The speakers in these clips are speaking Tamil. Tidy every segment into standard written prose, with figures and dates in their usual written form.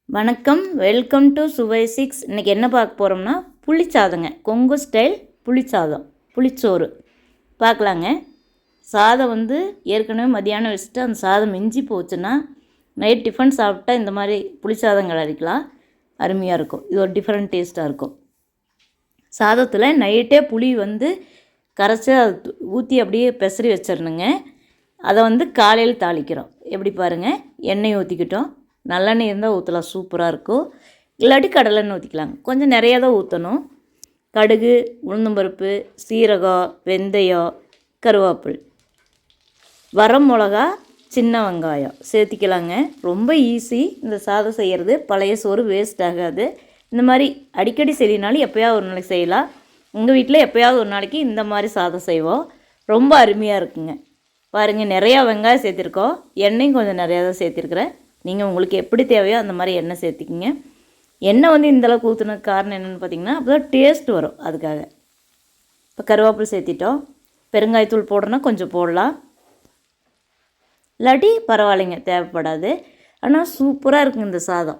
வணக்கம், வெல்கம் டு சுவை 6. இன்றைக்கி என்ன பார்க்க போகிறோம்னா புளிச்சாதங்க. கொங்கு ஸ்டைல் புளிச்சாதம், புளிச்சோறு பார்க்கலாங்க. சாதம் ஏற்கனவே மதியானம் வச்சுட்டு அந்த சாதம் மிஞ்சி போச்சுன்னா நைட் டிஃபன் சாப்பிட்டா இந்த மாதிரி புளிச்சாதம் கிளறிக்கலாம். அருமையாக இருக்கும். இது ஒரு டிஃப்ரெண்ட் டேஸ்ட்டாக இருக்கும். சாதத்தில் நைட்டே புளி கரைச்சி அதை ஊற்றி அப்படியே பெசரி வச்சிடணுங்க. அதை காலையில் தாளிக்கிறோம். எப்படி பாருங்கள், எண்ணெய் ஊற்றிக்கிட்டோம். நல்லெண்ணெய் இருந்தால் ஊற்றலாம், சூப்பராக இருக்கும். இல்லாட்டி கடலெண்ணெய் ஊற்றிக்கலாங்க. கொஞ்சம் நிறையா தான் ஊற்றணும். கடுகு, உளுந்தம்பருப்பு, சீரகம், வெந்தயம், கருவேப்பில், வரமிளகா, சின்ன வெங்காயம் சேர்த்திக்கலாங்க. ரொம்ப ஈஸி இந்த சாதம் செய்கிறது. பழைய சோறு வேஸ்ட் ஆகாது. இந்த மாதிரி அடிக்கடி செய்யலினாலும் எப்போயாவது ஒரு நாளைக்கு செய்யலாம். உங்கள் வீட்டில் எப்போயாவது ஒரு நாளைக்கு இந்த மாதிரி சாதம் செய்வோம். ரொம்ப அருமையாக இருக்குங்க. பாருங்கள், நிறையா வெங்காயம் சேர்த்திருக்கோம். எண்ணெயும் கொஞ்சம் நிறையா தான் சேர்த்திருக்கிறேன். நீங்கள் உங்களுக்கு எப்படி தேவையோ அந்த மாதிரி எண்ணெய் சேர்த்திக்கிங்க. எண்ணெய் இந்தளவுக்கு ஊற்றுனதுக்கு காரணம் என்னென்னு பார்த்தீங்கன்னா அப்போ தான் டேஸ்ட் வரும். அதுக்காக இப்போ கருவேப்பிலை சேர்த்திட்டோம். பெருங்காயத்தூள் போடுறோன்னா கொஞ்சம் போடலாம், இல்லாட்டி பரவாயில்லைங்க, தேவைப்படாது. ஆனால் சூப்பராக இருக்குங்க இந்த சாதம்.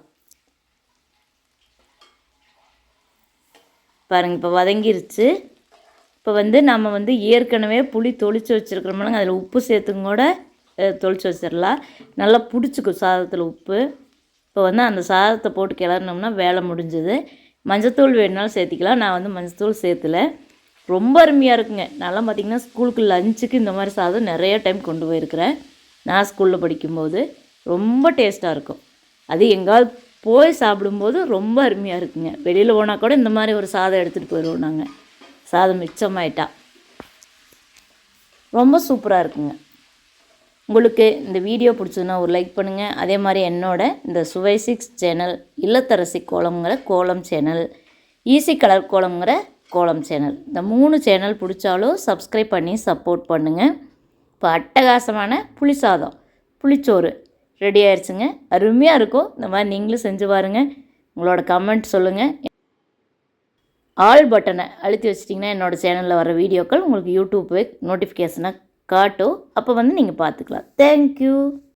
பாருங்கள், இப்போ வதங்கிருச்சு. இப்போ நம்ம ஏற்கனவே புளி தொளிச்சு வச்சுருக்கிறோம்னாங்க, அதில் உப்பு சேர்த்துங்க கூட தொளிச்சு வச்சிடலாம். நல்லா பிடிச்சிக்கும் சாதத்தில் உப்பு. இப்போ அந்த சாதத்தை போட்டு கிளறினோம்னா வேலை முடிஞ்சுது. மஞ்சத்தூள் வேணுனாலும் சேர்த்திக்கலாம். நான் மஞ்சத்தூள் சேர்த்துல. ரொம்ப அருமையாக இருக்குங்க. நல்லா பார்த்திங்கன்னா ஸ்கூலுக்கு லஞ்சுக்கு இந்த மாதிரி சாதம் நிறைய டைம் கொண்டு போயிருக்கிறேன். நான் ஸ்கூலில் படிக்கும்போது ரொம்ப டேஸ்ட்டாக இருக்கும். அது எங்காவது போய் சாப்பிடும்போது ரொம்ப அருமையாக இருக்குங்க. வெளியில் போனால் கூட இந்த மாதிரி ஒரு சாதம் எடுத்துகிட்டு போயிடுவோம் நாங்கள். சாதம் மிச்சமாயிட்டா ரொம்ப சூப்பராக இருக்குங்க. உங்களுக்கு இந்த வீடியோ பிடிச்சதுன்னா ஒரு லைக் பண்ணுங்கள். அதே மாதிரி என்னோட இந்த சுவை 6 சேனல், இல்லத்தரசி கோலம்ங்கிற கோலம் சேனல், ஈஸி கலர் கோலம்ங்கிற கோலம் சேனல், இந்த 3 சேனல் பிடிச்சாலும் சப்ஸ்கிரைப் பண்ணி சப்போர்ட் பண்ணுங்கள். இப்போ அட்டகாசமான புளி சாதம், புளிச்சோறு ரெடி ஆயிடுச்சுங்க. அருமையாக இருக்கும். இந்த மாதிரி நீங்களும் செஞ்சு பாருங்கள். உங்களோட கமெண்ட் சொல்லுங்கள். ஆல் பட்டனை அழுத்தி வச்சிட்டிங்கன்னா என்னோடய சேனலில் வர வீடியோக்கள் உங்களுக்கு யூடியூப் நோட்டிஃபிகேஷனாக காட்டும். அப்போ நீங்கள் பார்த்துக்கலாம். தேங்க்யூ.